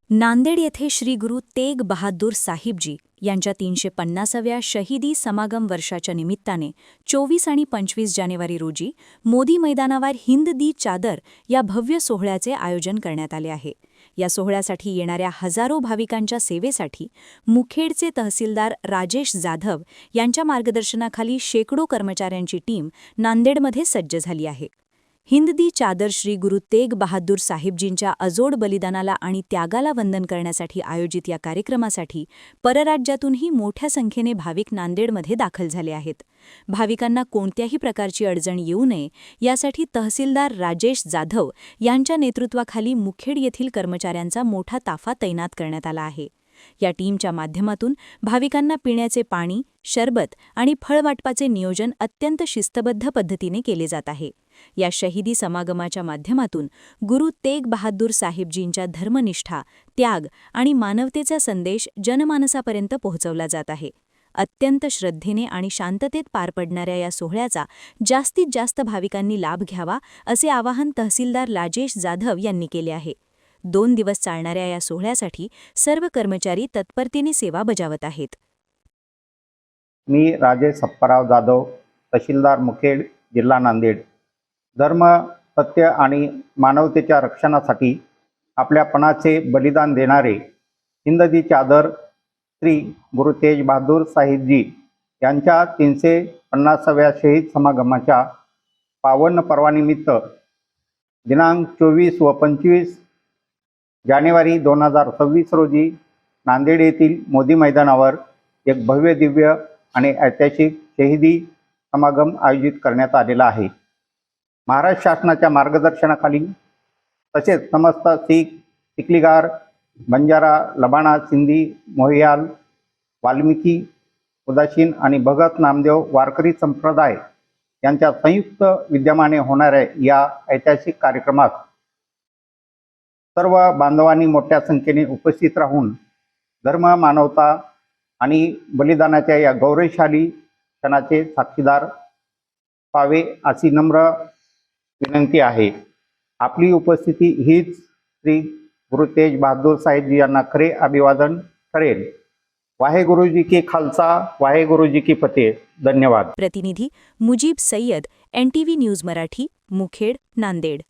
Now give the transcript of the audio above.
नांदेड येथे श्री गुरु तेग बहादूर साहिबजी यांच्या 350व्या शहीदी समागम वर्षाच्या निमित्ताने 24 आणि 25 जानेवारी रोजी मोदी मैदानावर हिंद दी चादर या भव्य सोहळ्याचे आयोजन करण्यात आले आहे। या सोहळ्यासाठी येणाऱ्या हजारो भाविकांच्या सेवेसाठी मुखेडचे तहसीलदार राजेश जाधव यांच्या मार्गदर्शनाखाली शेकडो कर्मचाऱ्यांची टीम नांदेडमध्ये सज्ज झाली आहे। हिंद दी चादर श्री गुरु तेग बहादूर साहिबजींच्या अजोड बलिदानाला आणि त्यागाला वंदन करण्यासाठी आयोजित या कार्यक्रमासाठी परराज्यातूनही मोठ्या संख्येने भाविक नांदेडमध्ये दाखल झाले आहेत। भाविकांना कोणत्याही प्रकारची अडचण येऊ नये यासाठी तहसीलदार राजेश जाधव यांच्या नेतृत्वाखाली मुखेड येथील कर्मचाऱ्यांचा मोठा ताफा तैनात करण्यात आला आहे। या टीमच्या माध्यमातून भाविकांना पिण्याचे पाणी, शरबत आणि फळवाटपाचे नियोजन अत्यंत शिस्तबद्ध पद्धतीने केले जात आहे। या शहीदी समागमाच्या माध्यमातून गुरु तेग बहादूर साहिबजींच्या धर्मनिष्ठा, त्याग आणि मानवतेचा संदेश जनमानसापर्यंत पोहोचवला जात आहे। अत्यंत श्रद्धेने आणि शांततेत पार पडणाऱ्या या सोहळ्याचा जास्तीत जास्त भाविकांनी लाभ घ्यावा असे आवाहन तहसीलदार राजेश जाधव यांनी केले आहे। 2 दिवस चालणाऱ्या या सोहळ्यासाठी सर्व कर्मचारी तत्परतेने सेवा बजावत आहेत। मी राजेश अप्पाराव जाधव, तहसीलदार मुखेड, जिल्हा नांदेड। धर्म, सत्य आणि मानवतेच्या रक्षणासाठी आपल्या पणाचे बलिदान देणारे हिंद दी चादर श्री गुरु तेग बहादूर साहिबजी यांच्या 350व्या शहीद समागमाच्या पावन पर्वानिमित्त दिनांक 24 व 25 जानेवारी 2026 रोजी नांदेड येथील मोदी मैदानावर एक भव्य दिव्य आणि ऐतिहासिक शहीदी समागम आयोजित करण्यात आलेला आहे। महाराष्ट्र शासनाच्या मार्गदर्शनाखाली तसेच समस्त शीख, चिखलीगार, बंजारा, लबाणा, सिंधी, मोहियाल, वाल्मिकी, उदासीन आणि भगत नामदेव वारकरी संप्रदाय यांच्या संयुक्त विद्यमाने होणाऱ्या या ऐतिहासिक कार्यक्रमात सर्व बांधवांनी मोठ्या संख्येने उपस्थित राहून धर्म, मानवता आणि बलिदानाच्या या गौरवशाली क्षणाचे साक्षीदार व्हावे अशी नम्र विनंती आहे। आपली उपस्थिती हीच श्री गुरु तेग बहादूर साहिबजी यांना खरे अभिवादन ठरेल। वाहेगुरु जी की खालसा, वाहेगुरु जी की फतेह। धन्यवाद। प्रतिनिधी मुजीब सय्यद, NTV न्यूज मराठी, मुखेड, नांदेड।